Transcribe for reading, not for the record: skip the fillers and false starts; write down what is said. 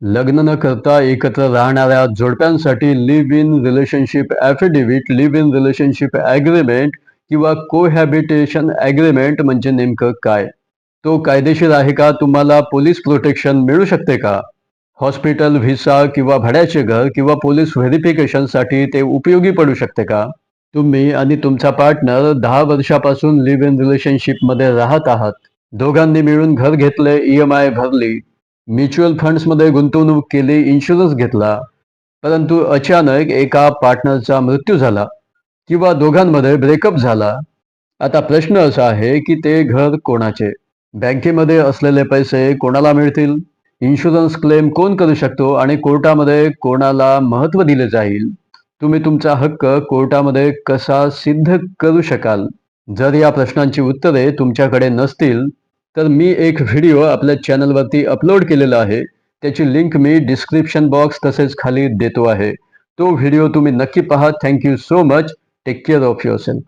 लग्न न करता एकत्र राहणाऱ्या जोडप्यांसाठी live in relationship affidavit, live in relationship agreement किंवा कोहॅबिटेशन ॲग्रीमेंट म्हणजे नेमकं काय? तो कायदेशीर आहे का? तुम्हाला पोलीस प्रोटेक्शन मिळू शकते का? हॉस्पिटल, व्हिसा किंवा भाड्याचे घर किंवा पोलीस व्हेरिफिकेशनसाठी ते उपयोगी पडू शकते का? तुम्ही आणि तुमचा पार्टनर 10 वर्षापासून लिव्ह इन रिलेशनशिपमध्ये राहत आहात. दोघांनी मिळून घर घेतले, EMI भरली, म्युच्युअल फंड्समध्ये गुंतवणूक केली, इन्शुरन्स घेतला. परंतु अचानक एका पार्टनरचा मृत्यू झाला किंवा दोघांमध्ये ब्रेकअप झाला. आता प्रश्न असा आहे की ते घर कोणाचे? बँकेमध्ये असलेले पैसे कोणाला मिळतील? इन्शुरन्स क्लेम कोण करू शकतो आणि कोर्टामध्ये कोणाला महत्त्व दिले जाईल? तुम्ही तुमचा हक्क कोर्टामध्ये कसा सिद्ध करू शकाल? जर या प्रश्नांची उत्तरे तुमच्याकडे नसतील तर मी एक व्हिडिओ आपल्या चॅनलवरती अपलोड केलेला आहे. त्याची लिंक मी डिस्क्रिप्शन बॉक्स तसेच खाली देतो आहे. तो व्हिडिओ तुम्ही नक्की पहा. Thank you so much. Take care of yourself.